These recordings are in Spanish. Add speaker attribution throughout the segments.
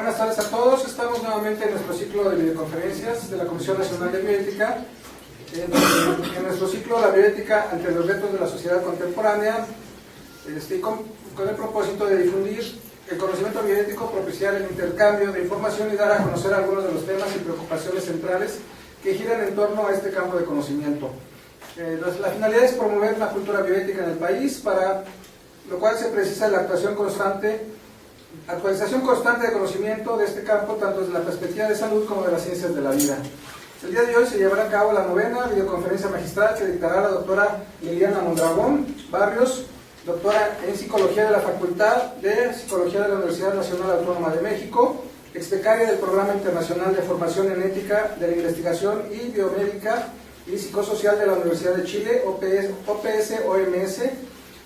Speaker 1: Buenas tardes a todos. Estamos nuevamente en nuestro ciclo de videoconferencias de la Comisión Nacional de Bioética. En nuestro ciclo La bioética ante los retos de la sociedad contemporánea, con el propósito de difundir el conocimiento bioético, propiciar el intercambio de información y dar a conocer algunos de los temas y preocupaciones centrales que giran en torno a este campo de conocimiento. La finalidad es promover la cultura bioética en el país, para lo cual se precisa la actualización constante de conocimiento de este campo, tanto desde la perspectiva de salud como de las ciencias de la vida. El día de hoy se llevará a cabo la 9ª videoconferencia magistral que dictará la doctora Liliana Mondragón Barrios, doctora en Psicología de la Facultad de Psicología de la Universidad Nacional Autónoma de México, exbecaria del Programa Internacional de Formación en Ética de la Investigación y Biomédica y Psicosocial de la Universidad de Chile, OPS-OMS,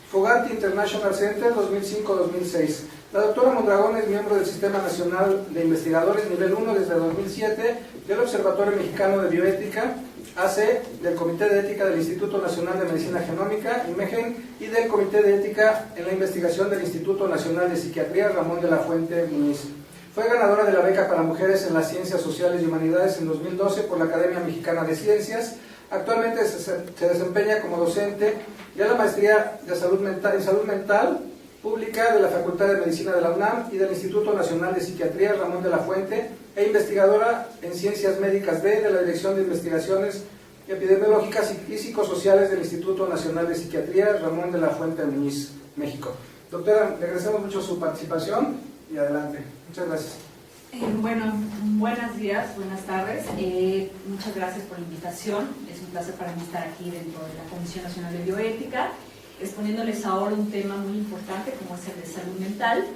Speaker 1: Fogarty International Center 2005-2006. La doctora Mondragón es miembro del Sistema Nacional de Investigadores Nivel 1 desde 2007, del Observatorio Mexicano de Bioética, AC, del Comité de Ética del Instituto Nacional de Medicina Genómica, IMEGEN, y del Comité de Ética en la Investigación del Instituto Nacional de Psiquiatría, Ramón de la Fuente Muñiz. Fue ganadora de la beca para mujeres en las Ciencias Sociales y Humanidades en 2012 por la Academia Mexicana de Ciencias. Actualmente se desempeña como docente de la Maestría de Salud Mental Pública de la Facultad de Medicina de la UNAM y del Instituto Nacional de Psiquiatría Ramón de la Fuente, e investigadora en Ciencias Médicas de la Dirección de Investigaciones Epidemiológicas y Psicosociales del Instituto Nacional de Psiquiatría Ramón de la Fuente Muñiz, México. Doctora, le agradecemos mucho su participación y adelante. Muchas gracias.
Speaker 2: Bueno, buenos días, buenas tardes. Muchas gracias por la invitación. Es un placer para mí estar aquí dentro de la Comisión Nacional de Bioética, exponiéndoles ahora un tema muy importante como es el de salud mental,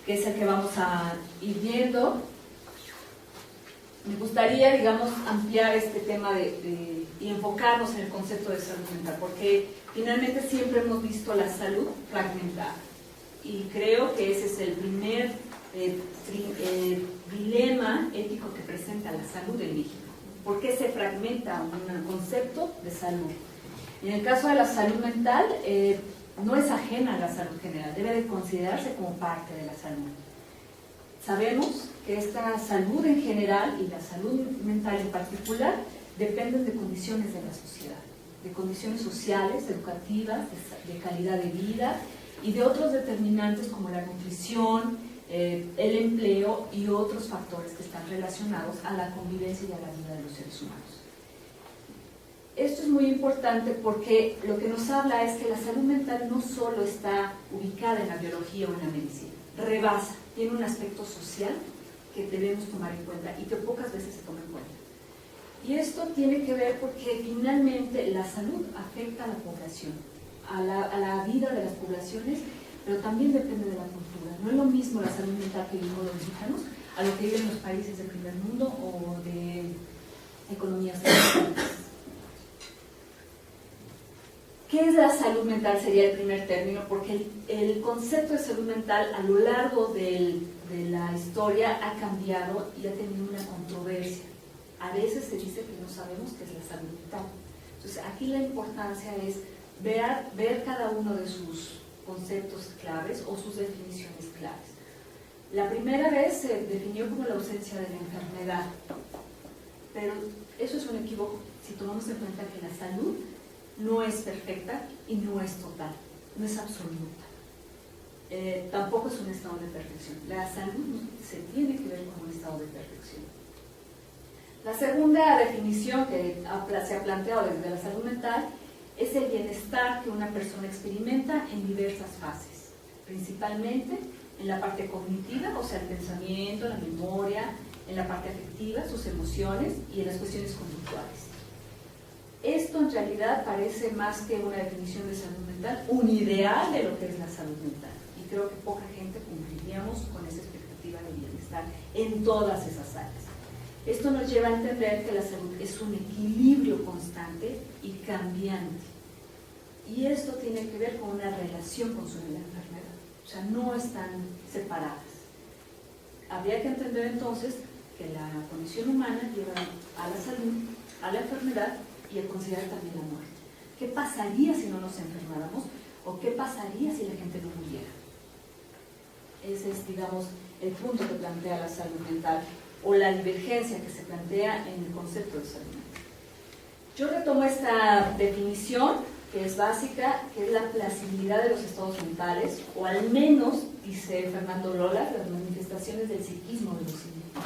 Speaker 2: que es el que vamos a ir viendo. Me gustaría, digamos, ampliar este tema y enfocarnos en el concepto de salud mental, porque finalmente siempre hemos visto la salud fragmentada. Y creo que ese es el primer dilema ético que presenta la salud en México. ¿Por qué se fragmenta un concepto de salud? En el caso de la salud mental, no es ajena a la salud general, debe de considerarse como parte de la salud. Sabemos que esta salud en general y la salud mental en particular dependen de condiciones de la sociedad, de condiciones sociales, educativas, de calidad de vida y de otros determinantes como la nutrición, el empleo y otros factores que están relacionados a la convivencia y a la vida de los seres humanos. Esto es muy importante porque lo que nos habla es que la salud mental no solo está ubicada en la biología o en la medicina, rebasa, tiene un aspecto social que debemos tomar en cuenta y que pocas veces se toma en cuenta. Y esto tiene que ver porque finalmente la salud afecta a la población, a la vida de las poblaciones, pero también depende de la cultura. No es lo mismo la salud mental que vivimos los mexicanos a lo que viven los países del primer mundo o de economías desarrolladas. ¿Qué es la salud mental? Sería el primer término, porque el concepto de salud mental a lo largo de la historia ha cambiado y ha tenido una controversia. A veces se dice que no sabemos qué es la salud mental. Entonces aquí la importancia es ver cada uno de sus conceptos claves o sus definiciones claves. La primera vez se definió como la ausencia de la enfermedad, pero eso es un equívoco si tomamos en cuenta que la salud no es perfecta y no es total, no es absoluta. Tampoco es un estado de perfección. La salud se tiene que ver como un estado de perfección. La segunda definición que se ha planteado desde la salud mental es el bienestar que una persona experimenta en diversas fases, principalmente en la parte cognitiva, o sea, el pensamiento, la memoria, en la parte afectiva, sus emociones y en las cuestiones conductuales. Esto en realidad parece más que una definición de salud mental, un ideal de lo que es la salud mental. Y creo que poca gente cumpliríamos con esa expectativa de bienestar en todas esas áreas. Esto nos lleva a entender que la salud es un equilibrio constante y cambiante. Y esto tiene que ver con una relación con su enfermedad. O sea, no están separadas. Habría que entender entonces que la condición humana lleva a la salud, a la enfermedad y a considerar también la muerte. ¿Qué pasaría si no nos enfermáramos? ¿O qué pasaría si la gente no muriera? Ese es, digamos, el punto que plantea la salud mental o la divergencia que se plantea en el concepto de salud mental. Yo retomo esta definición, que es básica, que es la plasibilidad de los estados mentales, o al menos, dice Fernando Lola, las manifestaciones del psiquismo de los individuos.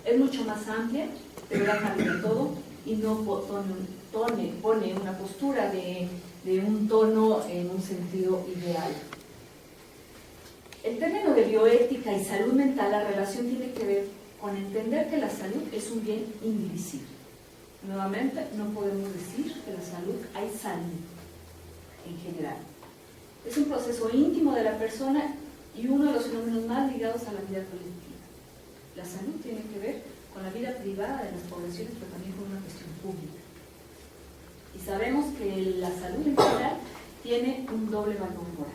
Speaker 2: Es mucho más amplia, deberá cambiar todo, y no pone una postura de un tono en un sentido ideal. El término de bioética y salud mental, la relación tiene que ver con entender que la salud es un bien indivisible. Nuevamente, no podemos decir que la salud hay salud en general. Es un proceso íntimo de la persona y uno de los fenómenos más ligados a la vida colectiva. La salud tiene que ver con la vida privada de las poblaciones, pero también con una cuestión pública. Y sabemos que la salud en general tiene un doble valor moral.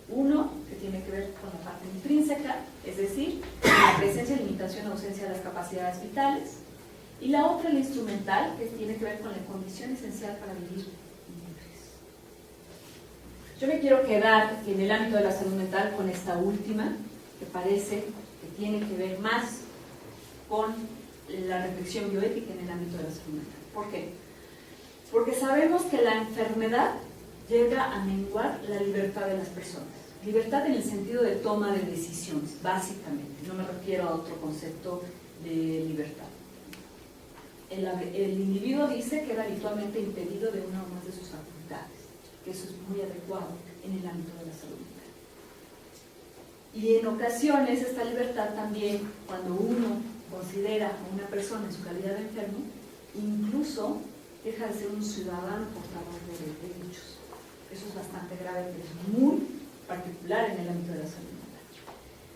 Speaker 2: Uno, que tiene que ver con la parte intrínseca, es decir, la presencia, limitación o ausencia de las capacidades vitales. Y la otra, la instrumental, que tiene que ver con la condición esencial para vivir libres. Yo me quiero quedar en el ámbito de la salud mental con esta última, que parece que tiene que ver más con la reflexión bioética en el ámbito de la salud mental. ¿Por qué? Porque sabemos que la enfermedad llega a menguar la libertad de las personas. Libertad en el sentido de toma de decisiones, básicamente. No me refiero a otro concepto de libertad. El individuo dice que era habitualmente impedido de una o más de sus facultades, que eso es muy adecuado en el ámbito de la salud mental. Y en ocasiones esta libertad también, cuando uno considera a una persona en su calidad de enfermo, incluso deja de ser un ciudadano portador de derechos. Eso es bastante grave, pero es muy particular en el ámbito de la salud mental.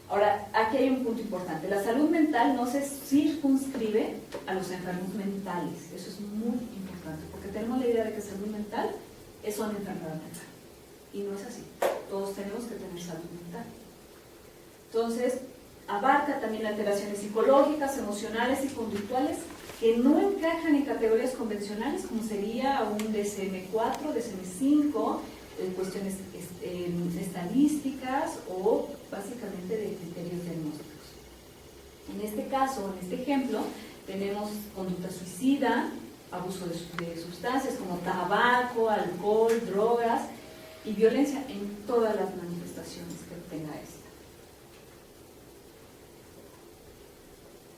Speaker 2: Ahora, aquí hay un punto importante. La salud mental no se circunscribe a los enfermos mentales. Eso es muy importante, porque tenemos la idea de que salud mental es una enfermedad mental. Y no es así. Todos tenemos que tener salud mental. Entonces, abarca también alteraciones psicológicas, emocionales y conductuales que no encajan en categorías convencionales, como sería un DSM-4, DSM-5, cuestiones estadísticas o básicamente de criterios diagnósticos. En este caso, en este ejemplo, tenemos conducta suicida, abuso de sustancias como tabaco, alcohol, drogas y violencia en todas las manifestaciones que tenga esta.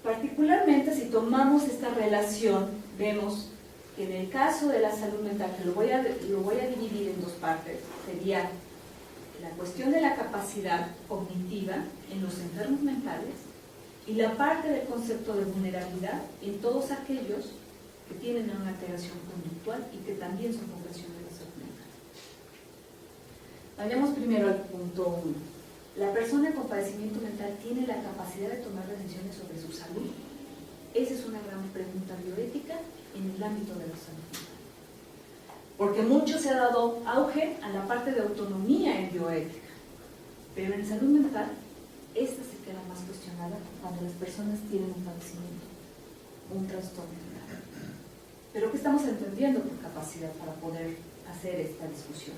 Speaker 2: Particularmente si tomamos esta relación, vemos que en el caso de la salud mental, que lo voy a dividir en dos partes, sería la cuestión de la capacidad cognitiva en los enfermos mentales y la parte del concepto de vulnerabilidad en todos aquellos que tienen una alteración conductual y que también son población de la salud mental. Vayamos primero al punto 1. ¿La persona con padecimiento mental tiene la capacidad de tomar decisiones sobre su salud? Esa es una gran pregunta bioética en el ámbito de la salud mental. Porque mucho se ha dado auge a la parte de autonomía en bioética, pero en salud mental esta se queda más cuestionada cuando las personas tienen un padecimiento, un trastorno mental. Pero ¿qué estamos entendiendo por capacidad para poder hacer esta discusión?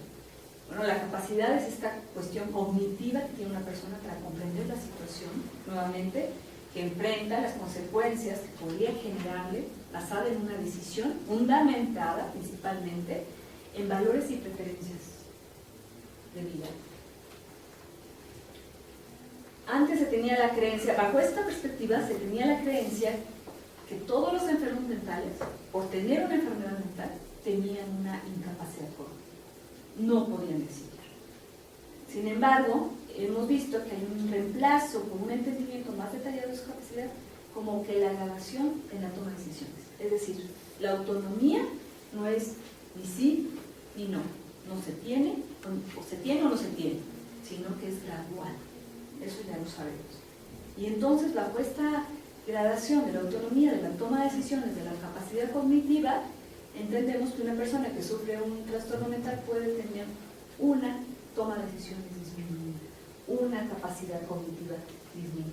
Speaker 2: Bueno, la capacidad es esta cuestión cognitiva que tiene una persona para comprender la situación, nuevamente, que enfrenta las consecuencias que podría generarle basada en una decisión fundamentada principalmente en valores y preferencias de vida. Antes se tenía la creencia, bajo esta perspectiva se tenía la creencia que todos los enfermos mentales, por tener una enfermedad mental, tenían una incapacidad cognitiva. No podían decidir. Sin embargo, hemos visto que hay un reemplazo con un entendimiento más detallado de su capacidad, como que la gradación en la toma de decisiones. Es decir, la autonomía no es ni sí ni no. No se tiene, o se tiene o no se tiene, sino que es gradual. Eso ya lo sabemos. Y entonces, bajo esta gradación de la autonomía, de la toma de decisiones, de la capacidad cognitiva, entendemos que una persona que sufre un trastorno mental puede tener una toma de decisiones disminuida, una capacidad cognitiva disminuida.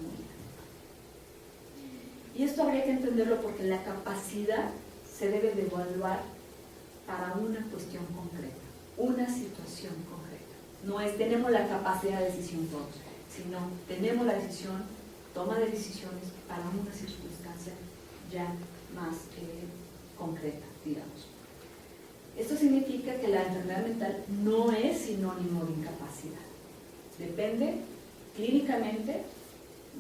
Speaker 2: Y esto habría que entenderlo porque la capacidad se debe de evaluar para una cuestión concreta, una situación concreta. No es tenemos la capacidad de decisión todos, sino tenemos la decisión, toma de decisiones para una circunstancia ya más concreta, digamos. Esto significa que la enfermedad mental no es sinónimo de incapacidad. Depende clínicamente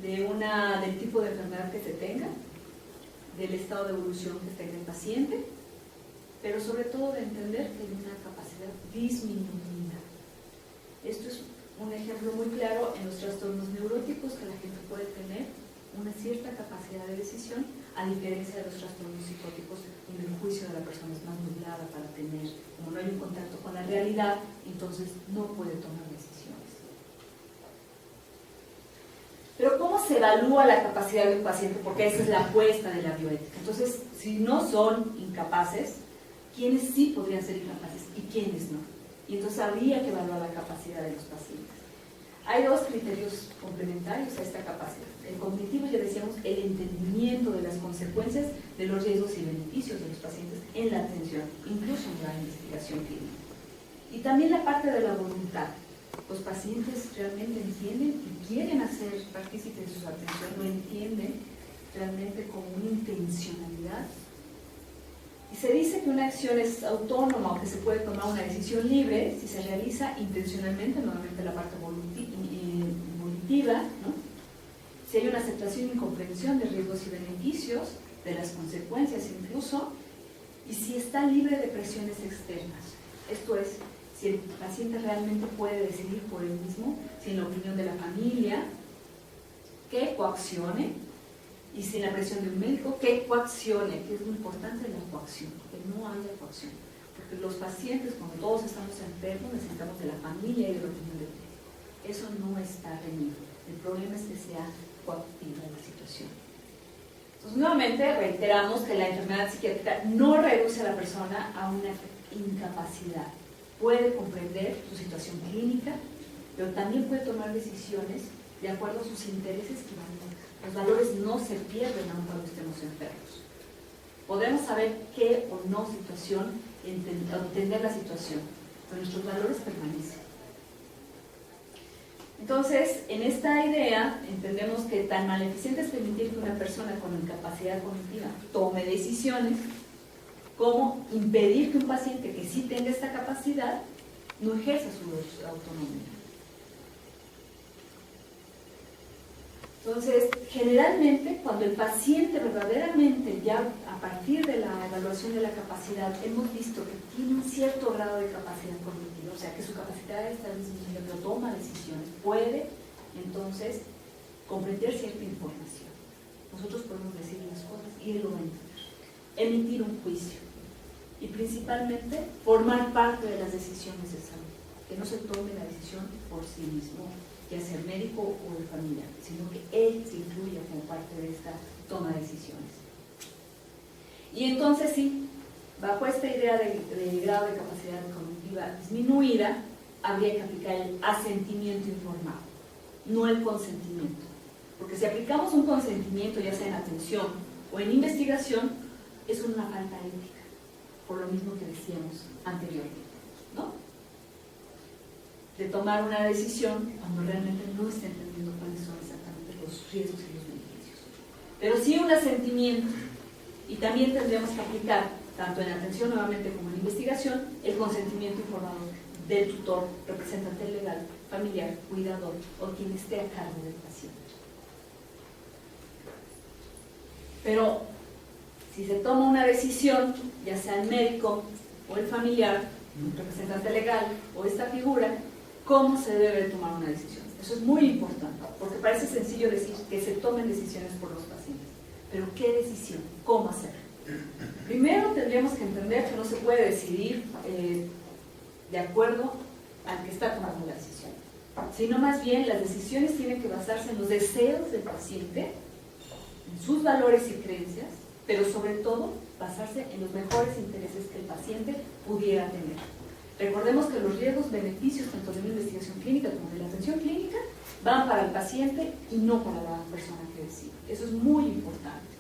Speaker 2: del tipo de enfermedad que se tenga, del estado de evolución que tenga el paciente, pero sobre todo de entender que hay una capacidad disminuida. Esto es un ejemplo muy claro en los trastornos neuróticos, que la gente puede tener una cierta capacidad de decisión, a diferencia de los trastornos psicóticos, donde el juicio de la persona es más nublada para tener, como no hay un contacto con la realidad, entonces no puede tomar decisiones. Pero ¿cómo se evalúa la capacidad de un paciente? Porque esa es la apuesta de la bioética. Entonces, si no son incapaces, ¿quiénes sí podrían ser incapaces y quiénes no? Y entonces habría que evaluar la capacidad de los pacientes. Hay dos criterios complementarios a esta capacidad. El cognitivo, ya decíamos, el entendimiento de las consecuencias de los riesgos y beneficios de los pacientes en la atención, incluso en la investigación clínica. Y también la parte de la voluntad. Los pacientes realmente entienden y quieren hacer partícipe de su atención, lo entienden realmente con una intencionalidad. Y se dice que una acción es autónoma o que se puede tomar una decisión libre si se realiza intencionalmente, nuevamente la parte volitiva, ¿no? Si hay una aceptación y comprensión de riesgos y beneficios, de las consecuencias incluso, y si está libre de presiones externas. Esto es, si el paciente realmente puede decidir por él mismo, sin la opinión de la familia, que coaccione, y sin la presión de un médico, que coaccione, que es muy importante la coacción, que no haya coacción. Porque los pacientes, cuando todos estamos enfermos, necesitamos de la familia y de la opinión del médico. Eso no está reñido. El problema es que sea coactiva la situación. Entonces, nuevamente, reiteramos que la enfermedad psiquiátrica no reduce a la persona a una incapacidad. Puede comprender su situación clínica, pero también puede tomar decisiones de acuerdo a sus intereses y valores. Los valores no se pierden aun cuando estemos enfermos. Podemos saber qué o no situación, entender la situación, pero nuestros valores permanecen. Entonces, en esta idea, entendemos que tan maleficiente es permitir que una persona con incapacidad cognitiva tome decisiones, como impedir que un paciente que sí tenga esta capacidad no ejerza su autonomía. Entonces, generalmente, cuando el paciente verdaderamente, ya a partir de la evaluación de la capacidad, hemos visto que tiene un cierto grado de capacidad cognitiva, o sea, que su capacidad está disminuyendo, pero toma decisiones, puede, entonces, comprender cierta información. Nosotros podemos decir las cosas y él lo va a entender. Emitir un juicio. Y principalmente, formar parte de las decisiones de salud. Que no se tome la decisión por sí mismo, ya sea médico o de familia, sino que él se incluya como parte de esta toma de decisiones. Y entonces sí, bajo esta idea de grado de capacidad cognitiva disminuida, habría que aplicar el asentimiento informado, no el consentimiento. Porque si aplicamos un consentimiento, ya sea en atención o en investigación, es una falta ética, por lo mismo que decíamos anteriormente, ¿no? De tomar una decisión cuando realmente no está entendiendo cuáles son exactamente los riesgos y los beneficios. Pero sí un asentimiento, y también tendríamos que aplicar, tanto en atención nuevamente como en investigación, el consentimiento informado del tutor, representante legal, familiar, cuidador o quien esté a cargo del paciente. Pero si se toma una decisión, ya sea el médico o el familiar, un representante legal o esta figura, ¿cómo se debe tomar una decisión? Eso es muy importante, porque parece sencillo decir que se tomen decisiones por los pacientes, pero ¿qué decisión? ¿Cómo hacerlo? Primero tendríamos que entender que no se puede decidir de acuerdo al que está tomando la decisión, sino más bien las decisiones tienen que basarse en los deseos del paciente, en sus valores y creencias, pero sobre todo basarse en los mejores intereses que el paciente pudiera tener. Recordemos que los riesgos, beneficios, tanto de una investigación clínica como de la atención clínica, van para el paciente y no para la persona que decide. Eso es muy importante.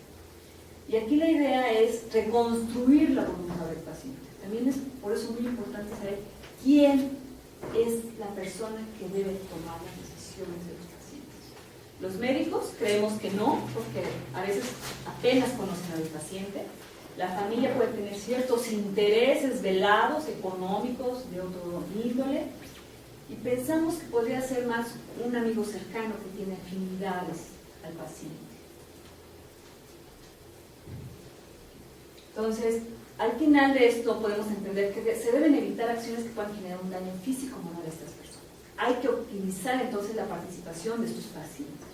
Speaker 2: Y aquí la idea es reconstruir la voluntad del paciente. También es por eso muy importante saber quién es la persona que debe tomar las decisiones de los pacientes. Los médicos creemos que no, porque a veces apenas conocen al paciente. La familia puede tener ciertos intereses velados, económicos, de otro índole, y pensamos que podría ser más un amigo cercano que tiene afinidades al paciente. Entonces, al final de esto podemos entender que se deben evitar acciones que puedan generar un daño físico o moral a estas personas. Hay que optimizar entonces la participación de estos pacientes.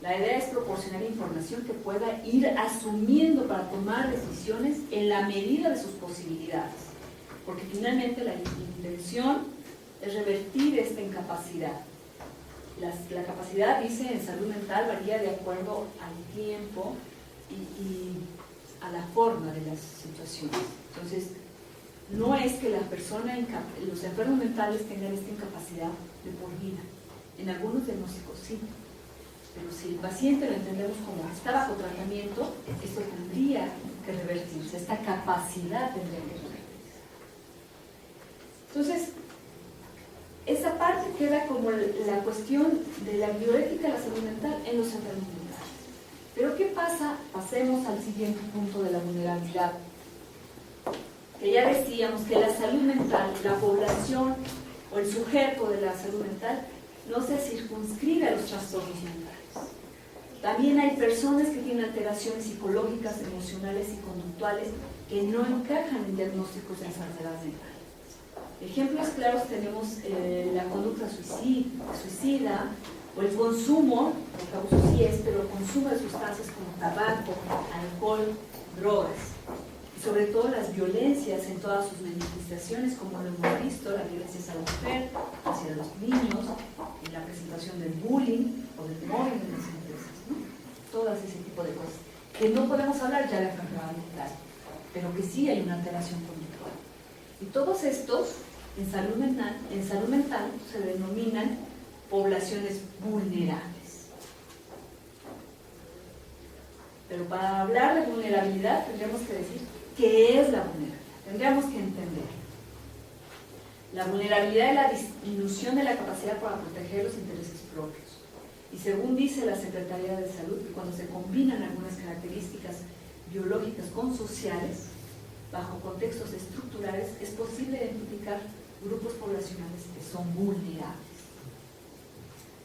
Speaker 2: La idea es proporcionar información que pueda ir asumiendo para tomar decisiones en la medida de sus posibilidades, porque finalmente la intención es revertir esta incapacidad. La capacidad, dice, en salud mental varía de acuerdo al tiempo y a la forma de las situaciones. Entonces, no es que la persona, los enfermos mentales tengan esta incapacidad de por vida. En algunos diagnósticos sí, pero si el paciente lo entendemos como que está bajo tratamiento, esto tendría que revertirse, esta capacidad tendría que revertirse. Entonces, esa parte queda como la cuestión de la bioética de la salud mental en los enfermos mentales. Pero ¿qué pasa? Pasemos al siguiente punto de la vulnerabilidad. Que ya decíamos que la salud mental, la población o el sujeto de la salud mental no se circunscribe a los trastornos mentales. También hay personas que tienen alteraciones psicológicas, emocionales y conductuales que no encajan en diagnósticos de enfermedad mental. Ejemplos claros tenemos la conducta suicida o el consumo, el abuso sí es, pero el consumo de sustancias como tabaco, alcohol, drogas. Y sobre todo las violencias en todas sus manifestaciones, como lo hemos visto, la violencia hacia la mujer, hacia los niños, en la presentación del bullying o del mobbing en las empresas, ¿no? Todas ese tipo de cosas. Que no podemos hablar ya de enfermedad mental, pero que sí hay una alteración conductual. Y todos estos, en salud mental se denominan poblaciones vulnerables. Pero para hablar de vulnerabilidad tendríamos que decir qué es la vulnerabilidad. Tendríamos que entender. La vulnerabilidad es la disminución de la capacidad para proteger los intereses propios. Y según dice la Secretaría de Salud, que cuando se combinan algunas características biológicas con sociales, bajo contextos estructurales, es posible identificar grupos poblacionales que son vulnerables.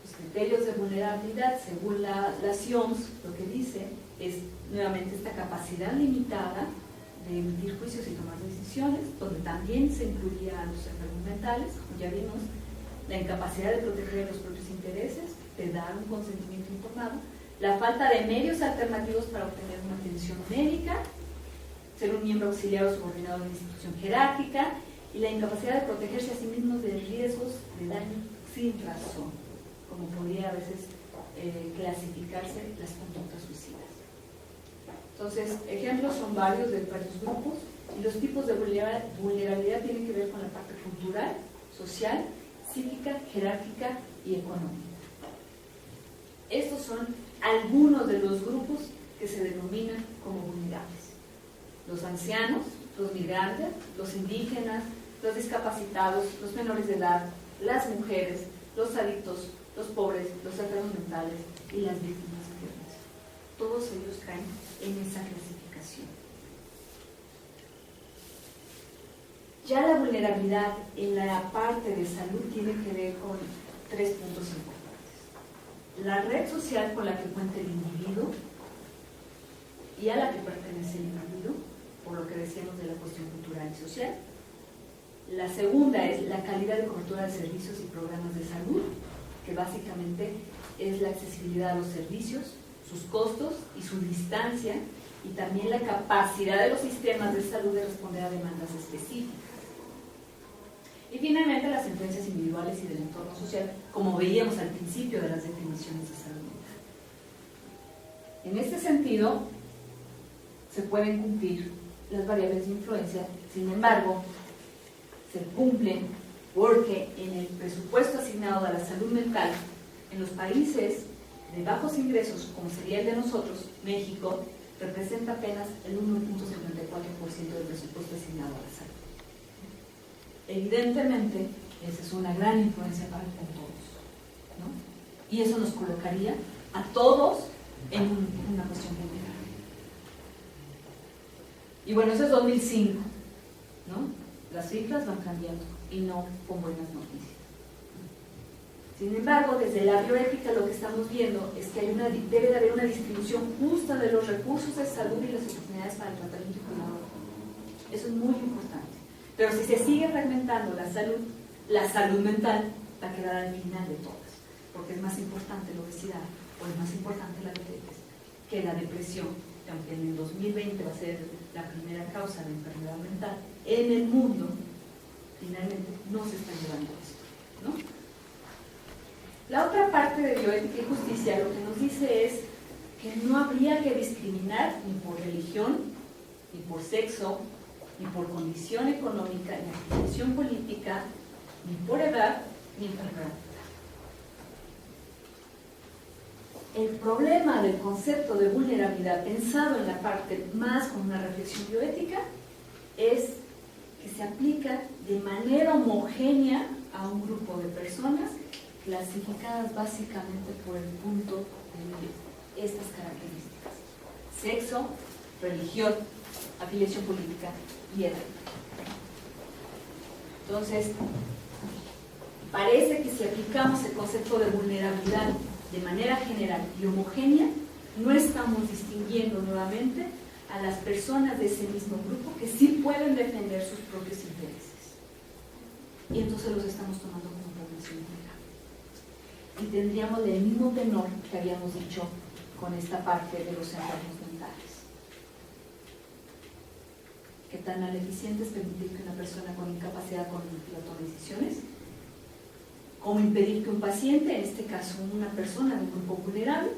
Speaker 2: Los criterios de vulnerabilidad, según la CIOMS, lo que dice es nuevamente esta capacidad limitada de emitir juicios y tomar decisiones, donde también se incluía a los enfermos mentales, como ya vimos, la incapacidad de proteger los propios intereses, de dar un consentimiento informado, la falta de medios alternativos para obtener una atención médica, ser un miembro auxiliar o subordinado de una institución jerárquica, y la incapacidad de protegerse a sí mismos de riesgos de daño sin razón, como podría a veces clasificarse las conductas suicidas. Entonces, ejemplos son varios de varios grupos, y los tipos de vulnerabilidad tienen que ver con la parte cultural, social, psíquica, jerárquica y económica. Estos son algunos de los grupos que se denominan como vulnerables. Los ancianos, los migrantes, los indígenas, los discapacitados, los menores de edad, las mujeres, los adictos, los pobres, los enfermos mentales y las víctimas de violencia. Todos ellos caen en esa clasificación. Ya la vulnerabilidad en la parte de salud tiene que ver con 3 puntos importantes. La red social con la que cuenta el individuo y a la que pertenece el individuo, por lo que decíamos de la cuestión cultural y social. La segunda es la calidad de cobertura de servicios y programas de salud, que básicamente es la accesibilidad a los servicios, sus costos y su distancia, y también la capacidad de los sistemas de salud de responder a demandas específicas. Y finalmente las influencias individuales y del entorno social, como veíamos al principio de las definiciones de salud mental. En este sentido, se pueden cumplir las variables de influencia, sin embargo, se cumplen porque en el presupuesto asignado a la salud mental, en los países de bajos ingresos, como sería el de nosotros, México, representa apenas el 1.74% del presupuesto asignado a la salud. Evidentemente, esa es una gran influencia para con todos, ¿no? Y eso nos colocaría a todos en una cuestión vulnerable. Y bueno, eso es 2005, ¿no? Las cifras van cambiando y no con buenas noticias. Sin embargo, desde la bioética lo que estamos viendo es que debe de haber una distribución justa de los recursos de salud y las oportunidades para el tratamiento y cuidado. Eso es muy importante. Pero si se sigue fragmentando la salud mental va a quedar al final de todas, porque es más importante la obesidad o es más importante la diabetes que la depresión, que aunque en el 2020 va a ser la primera causa de enfermedad mental en el mundo, finalmente no se está llevando esto, ¿no? La otra parte de bioética y justicia lo que nos dice es que no habría que discriminar ni por religión, ni por sexo, ni por condición económica, ni afiliación política, ni por edad, ni enfermedad. El problema del concepto de vulnerabilidad pensado en la parte más con una reflexión bioética es que se aplica de manera homogénea a un grupo de personas clasificadas básicamente por el punto de estas características: sexo, religión, afiliación política y edad. Entonces, parece que si aplicamos el concepto de vulnerabilidad de manera general y homogénea, no estamos distinguiendo nuevamente a las personas de ese mismo grupo que sí pueden defender sus propios intereses. Y entonces los estamos tomando como población vulnerable. Y tendríamos el mismo tenor que habíamos dicho con esta parte de los enfermos mentales. ¿Qué tan eficiente es permitir que una persona con incapacidad cognitiva tome decisiones? ¿Cómo impedir que un paciente, en este caso una persona de un grupo vulnerable,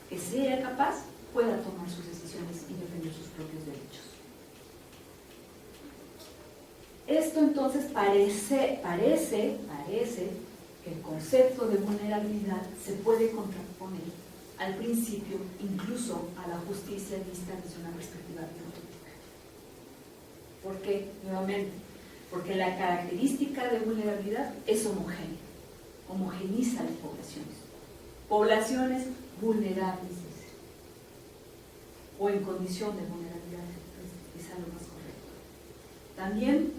Speaker 2: que sea capaz, pueda tomar sus decisiones y defender sus propios derechos? Esto entonces parece que el concepto de vulnerabilidad se puede contraponer al principio, incluso a la justicia vista desde una perspectiva bioética. ¿Por qué? Nuevamente, porque la característica de vulnerabilidad es homogénea, homogeniza las poblaciones vulnerables, o en condición de vulnerabilidad, es algo más correcto. También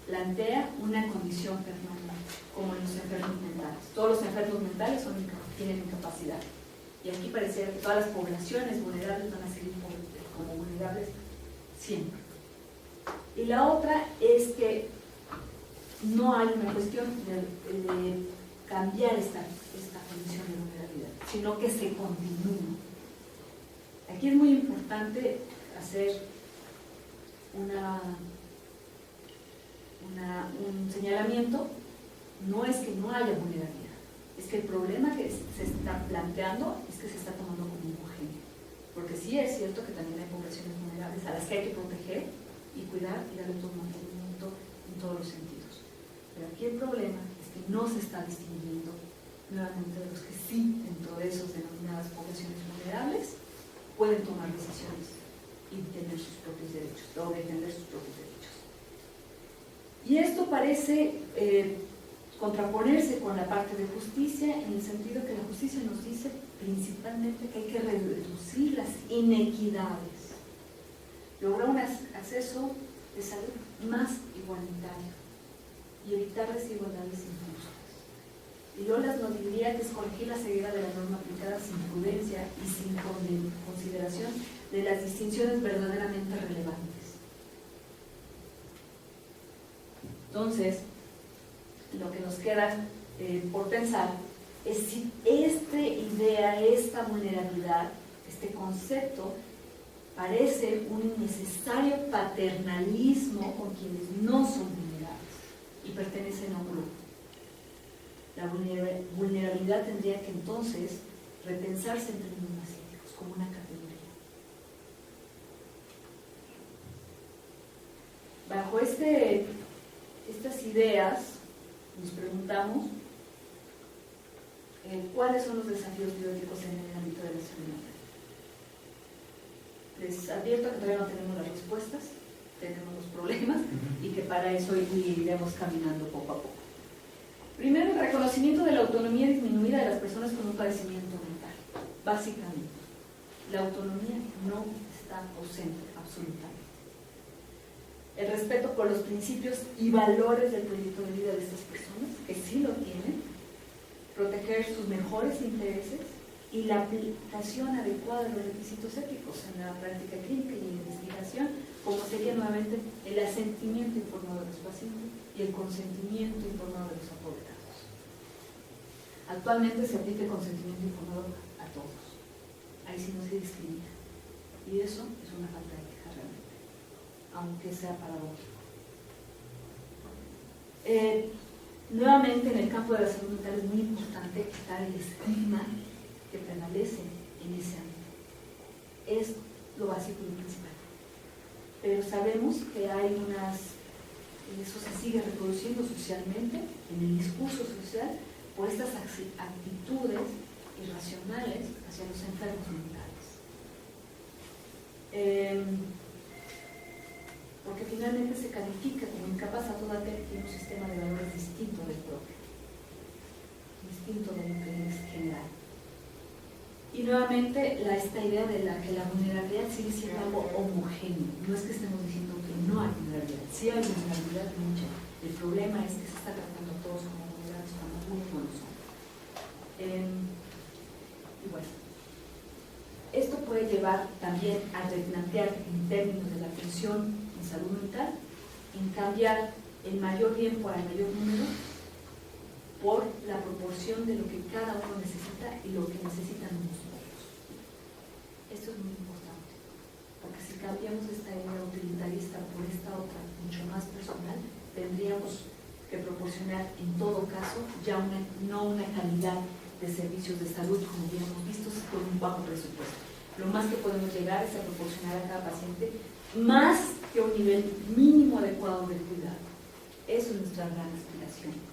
Speaker 2: plantea una condición permanente, como en los enfermos mentales. Todos los enfermos mentales tienen incapacidad. Y aquí parece que todas las poblaciones vulnerables van a seguir como vulnerables siempre. Y la otra es que no hay una cuestión de cambiar esta condición de vulnerabilidad, sino que se continúa. Aquí es muy importante hacer un señalamiento. No es que no haya vulnerabilidad, es que el problema que se está planteando es que se está tomando como homogéneo, porque sí es cierto que también hay poblaciones vulnerables a las que hay que proteger y cuidar y darle todo mantenimiento en todos los sentidos, pero aquí el problema es que no se está distinguiendo nuevamente de los que sí, dentro de esos denominadas poblaciones vulnerables, pueden tomar decisiones y tener sus propios derechos, o defender sus propios derechos. Y esto parece contraponerse con la parte de justicia, en el sentido que la justicia nos dice principalmente que hay que reducir las inequidades, lograr un acceso de salud más igualitario y evitar desigualdades injustas. Y Lolas nos diría que es corregir la ceguera de la norma aplicada sin prudencia y sin consideración de las distinciones verdaderamente relevantes. Entonces, lo que nos queda por pensar es si esta idea, esta vulnerabilidad, este concepto, parece un innecesario paternalismo con quienes no son vulnerables y pertenecen a un grupo. La vulnerabilidad tendría que entonces repensarse en términos más éticos, como una categoría. Bajo estas ideas, nos preguntamos cuáles son los desafíos bioéticos en el ámbito de la salud mental. Les advierto que todavía no tenemos las respuestas, tenemos los problemas y que para eso iremos caminando poco a poco. Primero, el reconocimiento de la autonomía disminuida de las personas con un padecimiento mental. básicamente. La autonomía no está ausente absolutamente. El respeto por los principios y valores del proyecto de vida de estas personas, que sí lo tienen, proteger sus mejores intereses y la aplicación adecuada de los requisitos éticos en la práctica clínica y en la investigación, como sería nuevamente el asentimiento informado de los pacientes y el consentimiento informado de los apoderados. Actualmente se aplica el consentimiento informado a todos. Ahí sí no se discrimina. Y eso es una falta de ética realmente, aunque sea paradójico. Nuevamente, en el campo de la salud mental es muy importante quitar el estigma que prevalece en ese ámbito. Es lo básico y lo principal. Pero sabemos que hay eso se sigue reproduciendo socialmente, en el discurso social, por estas actitudes irracionales hacia los enfermos mentales. Porque finalmente se califica como incapaz a todo aquel que tiene un sistema de valores distinto del propio, distinto de lo que es general. Y nuevamente esta idea de que la vulnerabilidad sigue siendo algo homogéneo. No es que estemos diciendo que no hay vulnerabilidad, sí hay vulnerabilidad mucha. El problema es que se está tratando a todos como vulnerables cuando algunos no lo son. Y bueno, esto puede llevar también a replantear en términos de la atención en salud mental, en cambiar el mayor bien por el mayor número por la proporción de lo que cada uno necesita y lo que necesitan los otros. Esto es muy importante, porque si cambiamos esta idea utilitarista por esta otra, mucho más personal, tendríamos que proporcionar en todo caso ya no una calidad de servicios de salud, como ya hemos visto, con un bajo presupuesto. Lo más que podemos llegar es a proporcionar a cada paciente más que un nivel mínimo adecuado de cuidado. Eso es nuestra gran aspiración.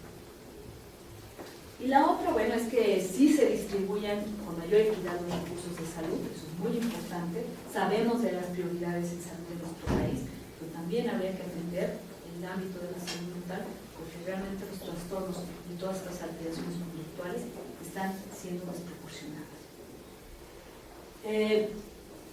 Speaker 2: Y la otra, bueno, es que sí se distribuyan con mayor equidad los recursos de salud, eso es muy importante. Sabemos de las prioridades en salud de nuestro país, pero también habría que atender el ámbito de la salud mental, porque realmente los trastornos y todas las alteraciones conductuales están siendo desproporcionadas.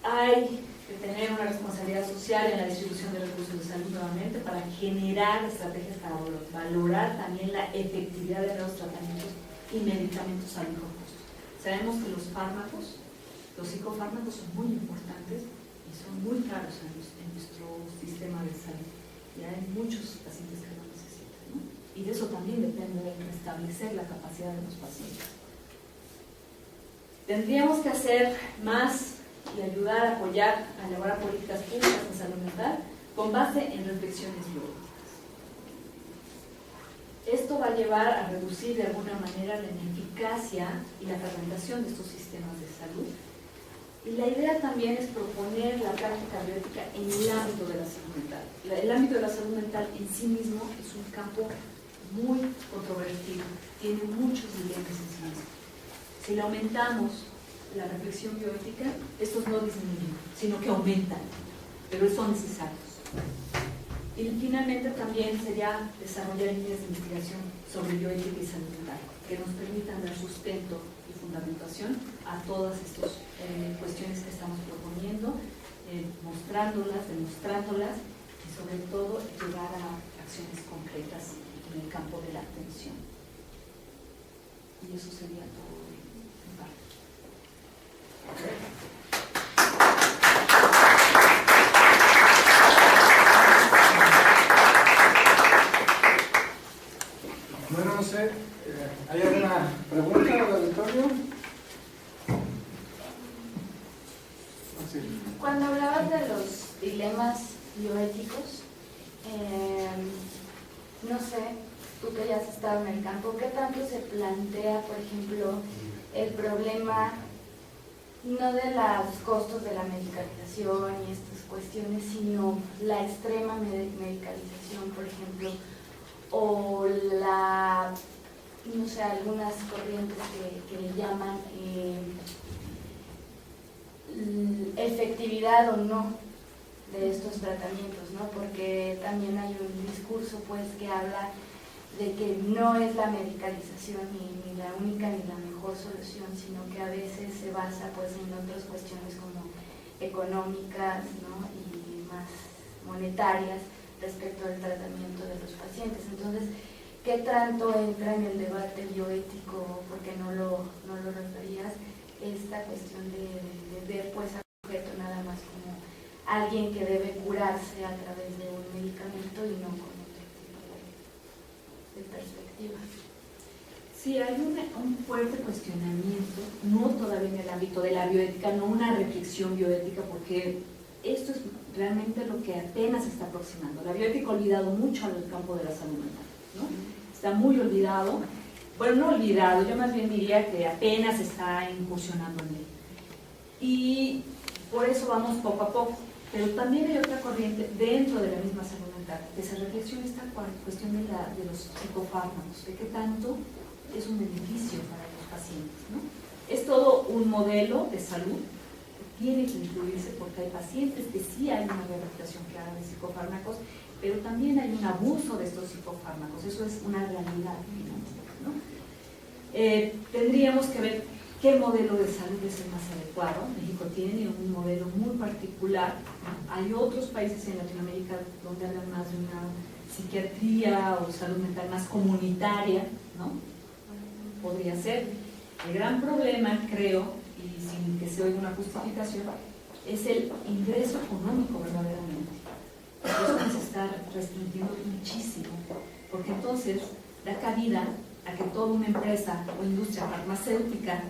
Speaker 2: Hay que tener una responsabilidad social en la distribución de recursos de salud nuevamente para generar estrategias para valorar también la efectividad de los tratamientos y medicamentos a bajo costo. Sabemos que los fármacos, los psicofármacos son muy importantes y son muy caros en nuestro sistema de salud. Y hay muchos pacientes que lo necesitan, ¿no? Y de eso también depende de restablecer la capacidad de los pacientes. Tendríamos que hacer más y ayudar a apoyar, a elaborar políticas públicas en salud mental con base en reflexiones biológicas. Esto va a llevar a reducir de alguna manera la ineficacia y la fragmentación de estos sistemas de salud. Y la idea también es proponer la práctica bioética en el ámbito de la salud mental. El ámbito de la salud mental en sí mismo es un campo muy controvertido, tiene muchos dilemas en sí mismo. Si le aumentamos la reflexión bioética, estos no disminuyen, sino que aumentan, pero son necesarios. Y finalmente también sería desarrollar líneas de investigación sobre bioética y salud mental, que nos permitan dar sustento y fundamentación a todas estas cuestiones que estamos proponiendo, mostrándolas, demostrándolas y sobre todo llegar a acciones concretas en el campo de la atención. Y eso sería todo.
Speaker 1: Bueno, no sé, ¿hay alguna pregunta del auditorio? Sí.
Speaker 3: Cuando hablabas de los dilemas bioéticos, no sé, tú que ya has estado en el campo, ¿qué tanto se plantea, por ejemplo, el problema no de los costos de la medicalización y estas cuestiones, sino la extrema medicalización, por ejemplo, o no sé, algunas corrientes que le llaman efectividad o no de estos tratamientos, ¿no? Porque también hay un discurso pues que habla de que no es la medicalización ni la única ni la mejor solución, sino que a veces se basa pues en otras cuestiones como económicas, ¿no? Y más monetarias respecto al tratamiento de los pacientes. Entonces, ¿qué tanto entra en el debate bioético, porque no lo referías, esta cuestión de ver pues al sujeto nada más como alguien que debe curarse a través de un medicamento y no con otro tipo de perspectiva?
Speaker 2: Sí, hay un fuerte cuestionamiento, no todavía en el ámbito de la bioética, no una reflexión bioética, porque esto es realmente lo que apenas se está aproximando. La bioética ha olvidado mucho al campo de la salud mental, ¿no? Está muy olvidado, bueno, no olvidado, yo más bien diría que apenas está incursionando en él. Y por eso vamos poco a poco. Pero también hay otra corriente dentro de la misma salud mental, que se reflexiona esta cuestión de los psicofármacos, de qué tanto es un beneficio para los pacientes, ¿no? Es todo un modelo de salud que tiene que incluirse, porque hay pacientes que sí hay una rehabilitación clara de psicofármacos, pero también hay un abuso de estos psicofármacos, eso es una realidad, ¿no? Tendríamos que ver qué modelo de salud es el más adecuado. México tiene un modelo muy particular. Hay otros países en Latinoamérica donde hablan más de una psiquiatría o salud mental más comunitaria, ¿no? Podría ser. El gran problema, creo, y sin que se oiga una justificación, es el ingreso económico verdaderamente. Eso se está restringiendo muchísimo, porque entonces da cabida a que toda una empresa o industria farmacéutica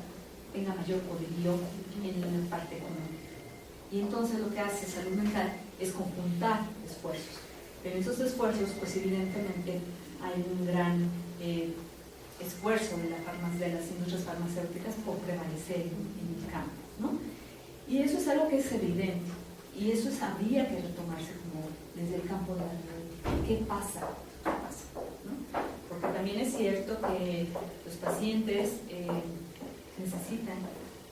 Speaker 2: tenga mayor poderío en la parte económica. Y entonces lo que hace salud mental es conjuntar esfuerzos. Pero en esos esfuerzos, pues evidentemente hay un gran esfuerzo de las industrias farmacéuticas por prevalecer en el campo, ¿no? Y eso es algo que es evidente. Y eso habría que retomarse como desde el campo de la bioética. ¿Qué pasa? ¿No? Porque también es cierto que los pacientes necesitan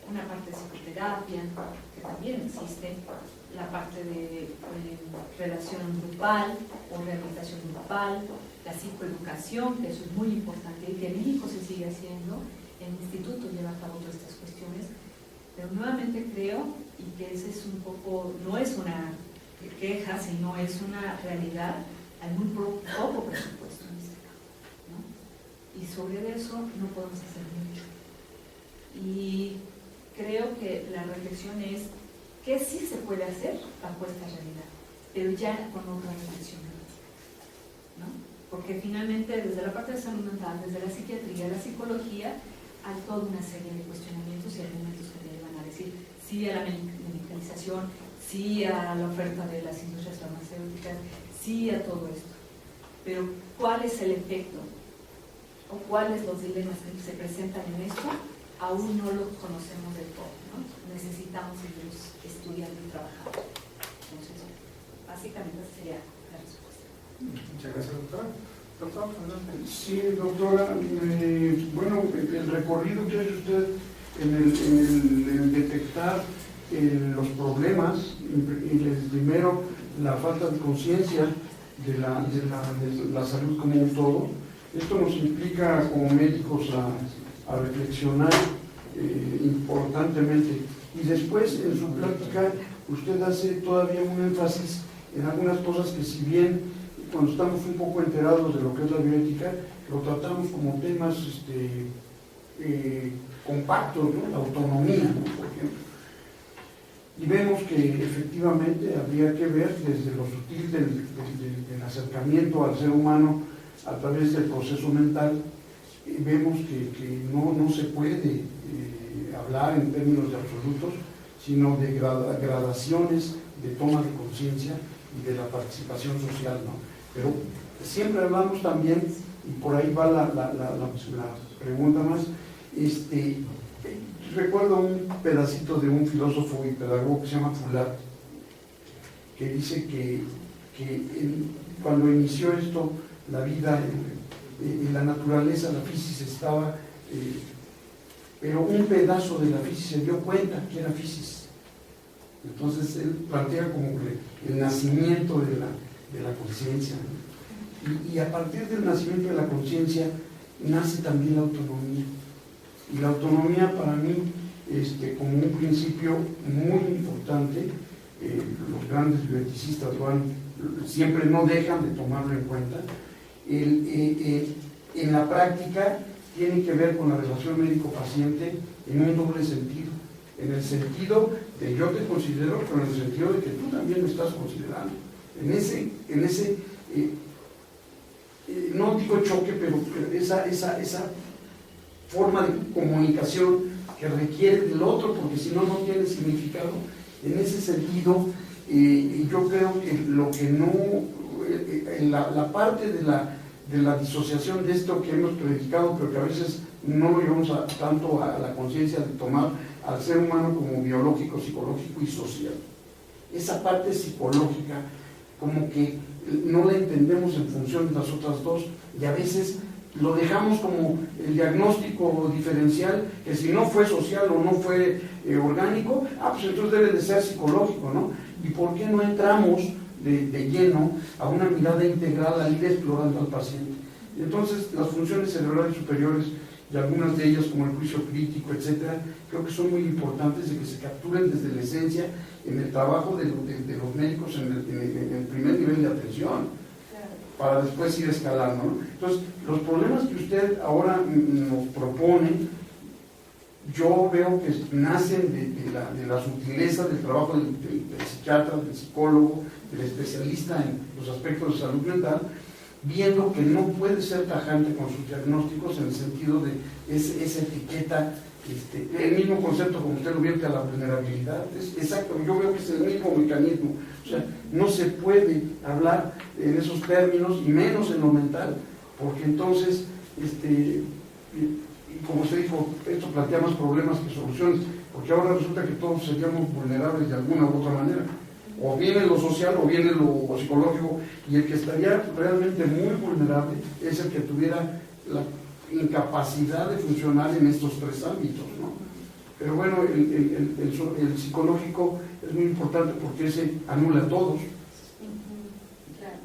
Speaker 2: una parte de psicoterapia, que también existe, la parte de relación grupal o rehabilitación grupal, la psicoeducación, que eso es muy importante y que en México se sigue haciendo, el instituto lleva a cabo todas estas cuestiones, pero nuevamente creo, y que ese es un poco, no es una queja, sino es una realidad, hay muy poco presupuesto en este campo, ¿no? Y sobre eso no podemos hacer mucho. Y creo que la reflexión es que sí se puede hacer bajo esta realidad, pero ya con otra reflexión, ¿no? Porque finalmente desde la parte de salud mental, desde la psiquiatría, la psicología, hay toda una serie de cuestionamientos y argumentos que te llevan a decir sí a la medicalización, sí a la oferta de las industrias farmacéuticas, sí a todo esto. Pero ¿cuál es el efecto? ¿O cuáles los dilemas que se presentan en esto? Aún no lo conocemos del todo, ¿no? Necesitamos irlos estudiando y trabajando. Entonces, básicamente esa sería la respuesta.
Speaker 1: Muchas gracias, doctora. Doctor, adelante.
Speaker 4: Sí, doctora, bueno, el recorrido que hace usted en detectar los problemas, primero la falta de conciencia de la salud como un todo, esto nos implica como médicos a reflexionar importantemente. Y después en su plática usted hace todavía un énfasis en algunas cosas que, si bien cuando estamos un poco enterados de lo que es la bioética, lo tratamos como temas compactos, ¿no? La autonomía, ¿no? Por ejemplo. Y vemos que efectivamente habría que ver desde lo sutil del acercamiento al ser humano a través del proceso mental. Vemos que no se puede hablar en términos de absolutos, sino de gradaciones de toma de conciencia y de la participación social, ¿no? Pero siempre hablamos también, y por ahí va la pregunta más, recuerdo un pedacito de un filósofo y pedagogo que se llama Fulat, que dice que cuando inició esto, la vida en la naturaleza, la física estaba, pero un pedazo de la física se dio cuenta que era física. Entonces él plantea como que el nacimiento de la conciencia, ¿no? Y a partir del nacimiento de la conciencia nace también la autonomía. Y la autonomía para mí, como un principio muy importante, los grandes bibliotecistas siempre no dejan de tomarlo en cuenta. En la práctica tiene que ver con la relación médico-paciente en un doble sentido. En el sentido de yo te considero, pero en el sentido de que tú también me estás considerando. En ese no digo choque, pero esa forma de comunicación que requiere del otro, porque si no, no tiene significado. En ese sentido, yo creo que lo que no, la parte de la disociación de esto que hemos predicado, pero que a veces no lo llevamos tanto a la conciencia de tomar al ser humano como biológico, psicológico y social. Esa parte psicológica, como que no la entendemos en función de las otras dos, y a veces lo dejamos como el diagnóstico diferencial, que si no fue social o no fue orgánico, pues entonces debe de ser psicológico, ¿no? ¿Y por qué no entramos de lleno a una mirada integral al ir explorando al paciente? Y entonces las funciones cerebrales superiores, y algunas de ellas como el juicio crítico, etcétera, creo que son muy importantes de que se capturen desde la esencia en el trabajo de los médicos en el primer nivel de atención, para después ir escalando, ¿no? Entonces, los problemas que usted ahora nos propone, yo veo que nacen de la sutileza del trabajo del psiquiatra, del psicólogo, del especialista en los aspectos de salud mental, viendo que no puede ser tajante con sus diagnósticos en el sentido de esa etiqueta, el mismo concepto como usted lo vierte a la vulnerabilidad, exacto, yo veo que es el mismo mecanismo. O sea, no se puede hablar en esos términos, y menos en lo mental, porque entonces, y como usted dijo, esto plantea más problemas que soluciones, porque ahora resulta que todos seríamos vulnerables de alguna u otra manera, o bien en lo social o bien en lo psicológico, y el que estaría realmente muy vulnerable es el que tuviera la incapacidad de funcionar en estos tres ámbitos, ¿no? Pero bueno, el psicológico es muy importante porque ese anula a todos,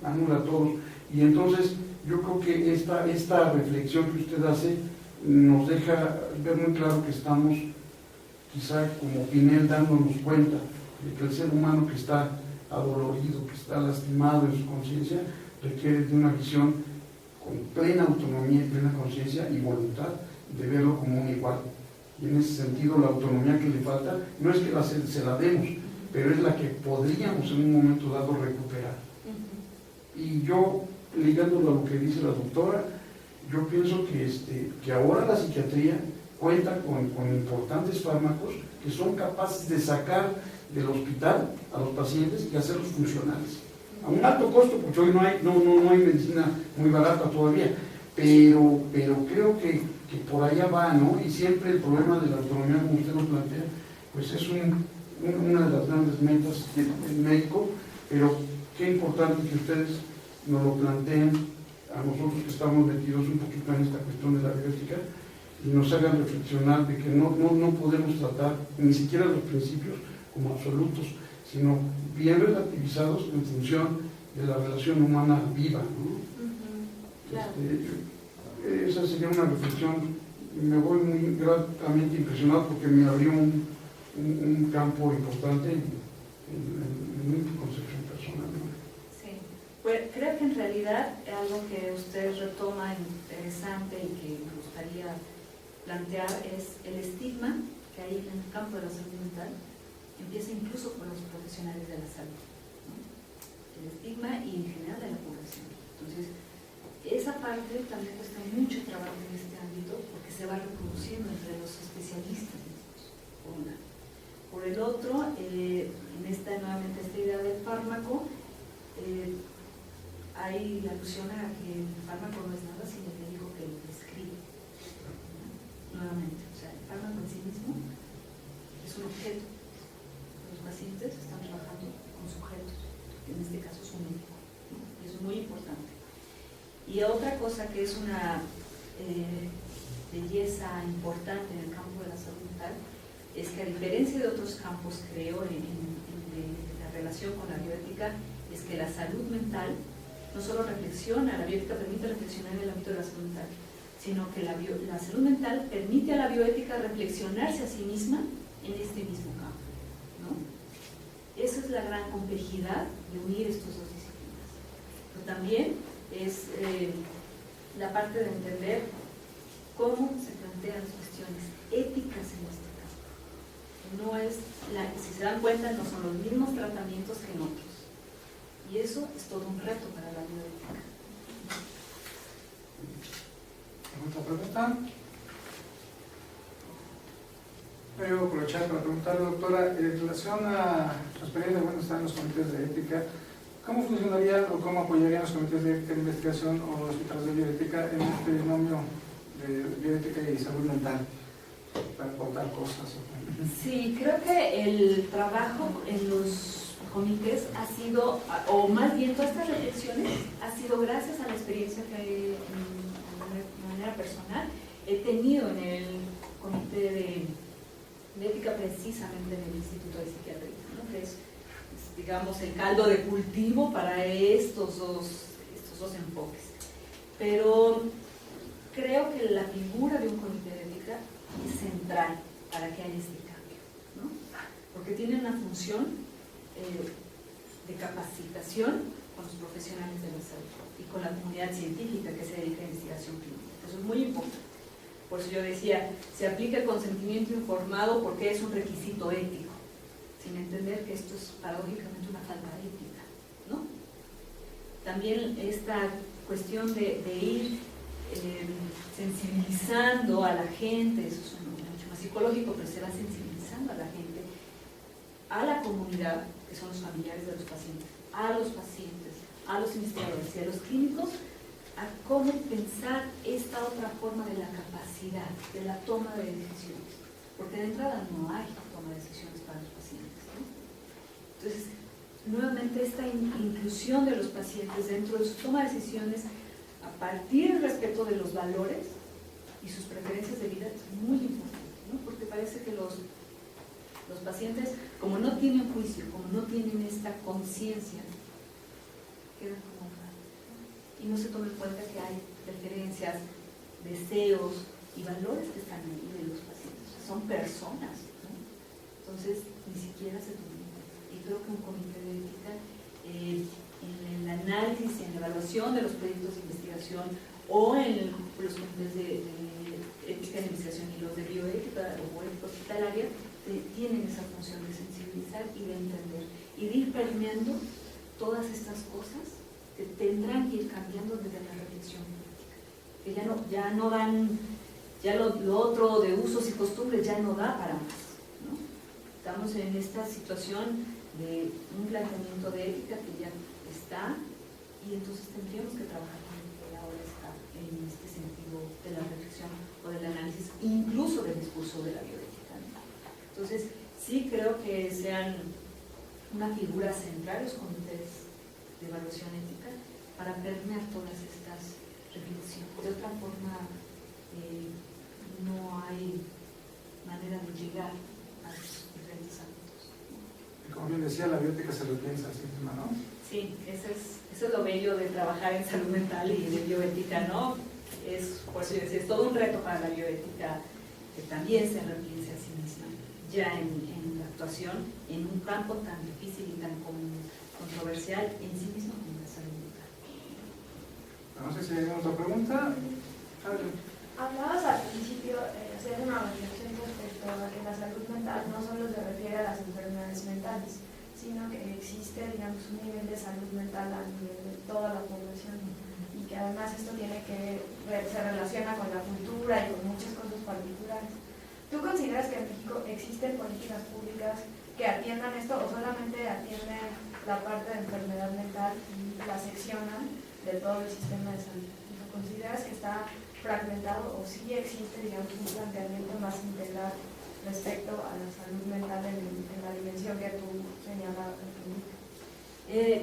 Speaker 4: anula a todos, y entonces yo creo que esta reflexión que usted hace nos deja ver muy claro que estamos, quizá como Pinel, dándonos cuenta de que el ser humano que está adolorido, que está lastimado en su conciencia, requiere de una visión con plena autonomía y plena conciencia y voluntad de verlo como un igual. Y en ese sentido, la autonomía que le falta no es que se la demos, pero es la que podríamos en un momento dado recuperar. Y yo, ligándolo a lo que dice la doctora, yo pienso que ahora la psiquiatría cuenta con importantes fármacos que son capaces de sacar del hospital a los pacientes y hacerlos funcionales. A un alto costo, porque hoy no hay medicina muy barata todavía, pero creo que por allá va, ¿no? Y siempre el problema de la autonomía, como usted lo plantea, pues es una de las grandes metas del médico, pero qué importante que ustedes nos lo planteen a nosotros que estamos metidos un poquito en esta cuestión de la bioética y nos hagan reflexionar de que no podemos tratar ni siquiera los principios como absolutos, sino bien relativizados en función de la relación humana viva, ¿no?
Speaker 3: Claro.
Speaker 4: Esa sería una reflexión. Me voy muy gratamente impresionado porque me abrió un campo importante en mi concepción personal, ¿no?
Speaker 2: Sí, pues creo que en realidad algo que usted retoma interesante y que me gustaría plantear es el estigma que hay en el campo de la salud mental. Empieza incluso con los profesionales de la salud, ¿no? El estigma y en general de la población. Entonces, esa parte también cuesta mucho trabajo en este ámbito porque se va reproduciendo entre los especialistas mismos, por una. Por el otro, nuevamente esta idea del fármaco, hay alusión a que el fármaco no es nada sino el médico que lo prescribe, ¿no? Nuevamente, o sea, el fármaco en sí mismo es un objeto. Los pacientes están trabajando con sujetos, en este caso es un médico, ¿no? Y eso es muy importante. Y otra cosa que es una belleza importante en el campo de la salud mental es que, a diferencia de otros campos, creo, de la relación con la bioética, es que la salud mental no solo reflexiona, la bioética permite reflexionar en el ámbito de la salud mental, sino que la salud mental permite a la bioética reflexionarse a sí misma en este mismo campo, ¿no? Esa es la gran complejidad de unir estas dos disciplinas. Pero también es la parte de entender cómo se plantean las cuestiones éticas en este campo. No es si se dan cuenta, no son los mismos tratamientos que en otros. Y eso es todo un reto para la bioética.
Speaker 1: ¿Otra pregunta? Voy a aprovechar para preguntarle, doctora, en relación a su experiencia, bueno, están los comités de ética, ¿cómo funcionaría o cómo apoyarían los comités de ética de investigación o los hospitales de bioética en este binomio de bioética y salud mental para aportar cosas?
Speaker 2: Sí, creo que el trabajo en los comités ha sido, o más bien todas estas reflexiones, ha sido gracias a la experiencia que de manera personal he tenido en el comité de ética, precisamente en el Instituto de Psiquiatría, ¿no? Que es, digamos, el caldo de cultivo para estos dos enfoques. Pero creo que la figura de un comité de ética es central para que haya este cambio, ¿no? Porque tiene una función de capacitación con los profesionales de la salud y con la comunidad científica que se dedica a investigación clínica. Eso es muy importante. Por eso yo decía, se aplica el consentimiento informado porque es un requisito ético, sin entender que esto es paradójicamente una falta ética, ¿no? También esta cuestión de ir sensibilizando a la gente, eso es mucho más psicológico, pero se va sensibilizando a la gente, a la comunidad, que son los familiares de los pacientes, a los pacientes, a los investigadores y a los clínicos, a cómo pensar esta otra forma de la capacidad, de la toma de decisiones, porque de entrada no hay toma de decisiones para los pacientes, ¿no? Entonces, nuevamente esta inclusión de los pacientes dentro de su toma de decisiones a partir del respeto de los valores y sus preferencias de vida es muy importante, ¿no? Porque parece que los pacientes, como no tienen juicio, como no tienen esta conciencia, quedan como y no se toma en cuenta que hay preferencias, deseos y valores que están ahí de los pacientes. O sea, son personas, ¿no? Entonces, ni siquiera se toma en cuenta. Y creo que un comité de ética, en el análisis y en la evaluación de los proyectos de investigación o en los comités de ética de investigación y los de bioética o ética hospitalaria, tienen esa función de sensibilizar y de entender y de ir permeando todas estas cosas que tendrán que ir cambiando desde la reflexión política, que ya no dan, ya lo otro de usos y costumbres ya no da para más, ¿no? Estamos en esta situación de un planteamiento de ética que ya está y entonces tendríamos que trabajar con el que ahora está en este sentido de la reflexión o del análisis, incluso del discurso de la bioética, ¿no? Entonces sí creo que sean una figura central los comités de evaluación ética para permear todas estas reflexiones. De otra forma, no hay manera de llegar a los diferentes ámbitos.
Speaker 1: Y como bien decía, la bioética se lo piensa a sí misma, ¿no?
Speaker 2: Sí, eso es lo bello de trabajar en salud mental y de bioética, ¿no? Por eso yo decía, es todo un reto para la bioética que también se repiense a sí misma, ya en la actuación, en un campo tan difícil y tan controversial en sí mismo como la salud mental.
Speaker 1: No sé si hay otra pregunta.
Speaker 5: Hablabas al principio de hacer una reflexión respecto a que la salud mental no solo se refiere a las enfermedades mentales, sino que existe, digamos, un nivel de salud mental a nivel de toda la población y que además esto se relaciona con la cultura y con muchas cosas particulares. ¿Tú consideras que en México existen políticas públicas que atiendan esto o solamente atienden la parte de enfermedad mental y la seccionan de todo el sistema de salud? ¿Consideras que está fragmentado o sí existe, digamos, un planteamiento más integral respecto a la salud mental en la dimensión que tú señalabas?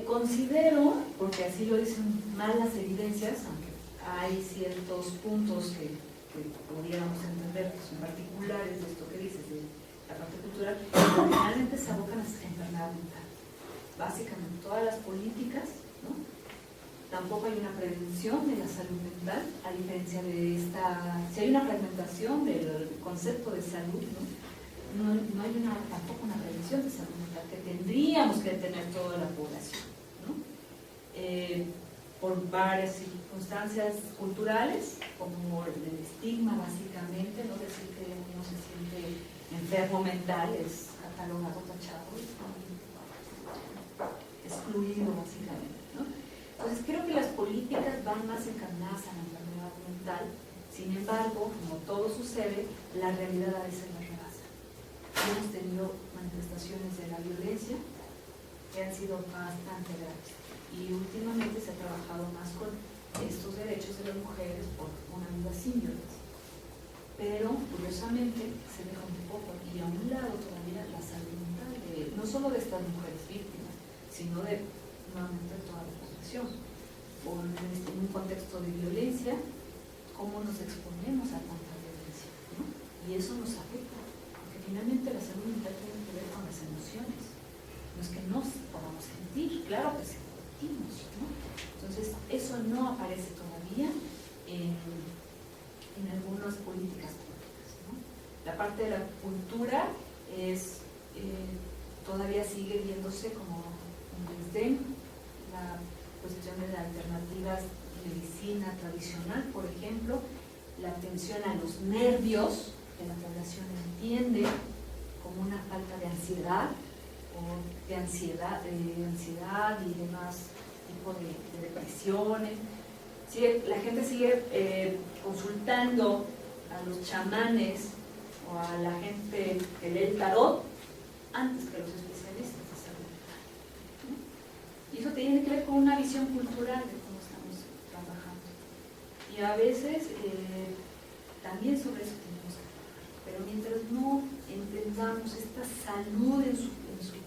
Speaker 2: Considero, porque así lo dicen mal las evidencias, aunque hay ciertos puntos que podríamos entender que son particulares de esto que dices, de la parte cultural, pero finalmente se abocan a enfermedad mental. Básicamente todas las políticas, ¿no?, tampoco hay una prevención de la salud mental, a diferencia de esta, si hay una fragmentación del concepto de salud, no hay tampoco una prevención de salud mental que tendríamos que tener toda la población, ¿no? Por varias circunstancias culturales, como el estigma básicamente, no decir que uno se siente enfermo mental es catalogado, tachado, excluido básicamente, ¿no? Entonces creo que las políticas van más encaminadas a la enfermedad mental, sin embargo, como todo sucede, la realidad a veces nos rebasa. Hemos tenido manifestaciones de la violencia que han sido bastante graves y últimamente se ha trabajado más con estos derechos de las mujeres por una vida sin violencia. Pero curiosamente se deja un poco y a un lado todavía la salud mental, no solo de estas mujeres víctimas, sino de nuevamente toda la población. En un contexto de violencia, cómo nos exponemos a tanta violencia, ¿no? Y eso nos afecta, porque finalmente la salud mental tiene que ver con las emociones. No es que nos podamos sentir, claro que sentimos, ¿no? Entonces, eso no aparece todavía en algunas políticas públicas, ¿no? La parte de la cultura es todavía sigue viéndose como un desdén, la cuestión de las alternativas de medicina tradicional, por ejemplo, la atención a los nervios, que la población entiende como una falta de ansiedad, o de ansiedad y demás tipo de depresiones. La gente sigue consultando a los chamanes o a la gente que lee el tarot antes que los especialistas de salud mental, ¿no? Y eso tiene que ver con una visión cultural de cómo estamos trabajando. Y a veces también sobre eso tenemos que trabajar. Pero mientras no entendamos esta salud en su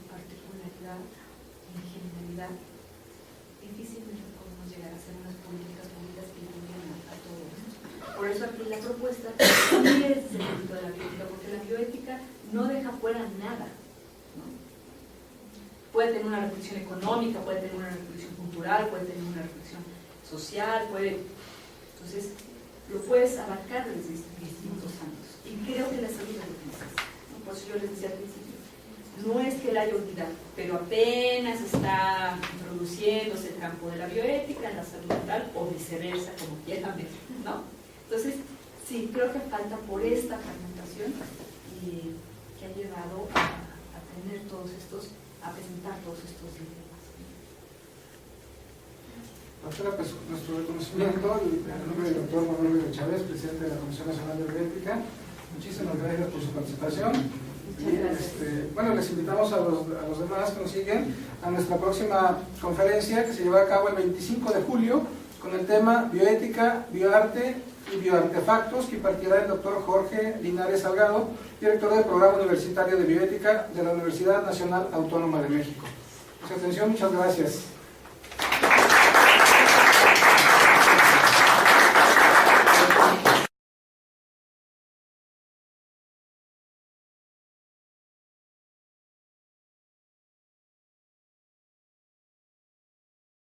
Speaker 2: particularidad y en generalidad, difícilmente podemos llegar a hacer unas políticas públicas que incluyan a todos. Por eso aquí la propuesta sí es el ámbito de la bioética, porque la bioética no deja fuera nada, ¿no? Puede tener una reflexión económica, puede tener una reflexión cultural, puede tener una reflexión social, entonces lo puedes abarcar desde distintos ámbitos. Y creo que la salud es lo que necesita, ¿no? Por eso yo les decía al principio, no es que la haya olvidado, pero apenas está introduciéndose el campo de la bioética en la salud mental o viceversa, como quieran ver, ¿no? Entonces, sí, creo que falta por esta fragmentación que ha llevado a tener a presentar todos estos dilemas.
Speaker 1: Doctora, pues nuestro reconocimiento en nombre del doctor Manuel Uribe Chávez, presidente de la Comisión Nacional de Bioética. Muchísimas gracias por su participación. Bueno, les invitamos a los demás que nos siguen a nuestra próxima conferencia que se llevará a cabo el 25 de julio con el tema Bioética, Bioarte y Bioartefactos, que impartirá el doctor Jorge Linares Salgado, director del Programa Universitario de Bioética de la Universidad Nacional Autónoma de México. Por su atención, muchas gracias.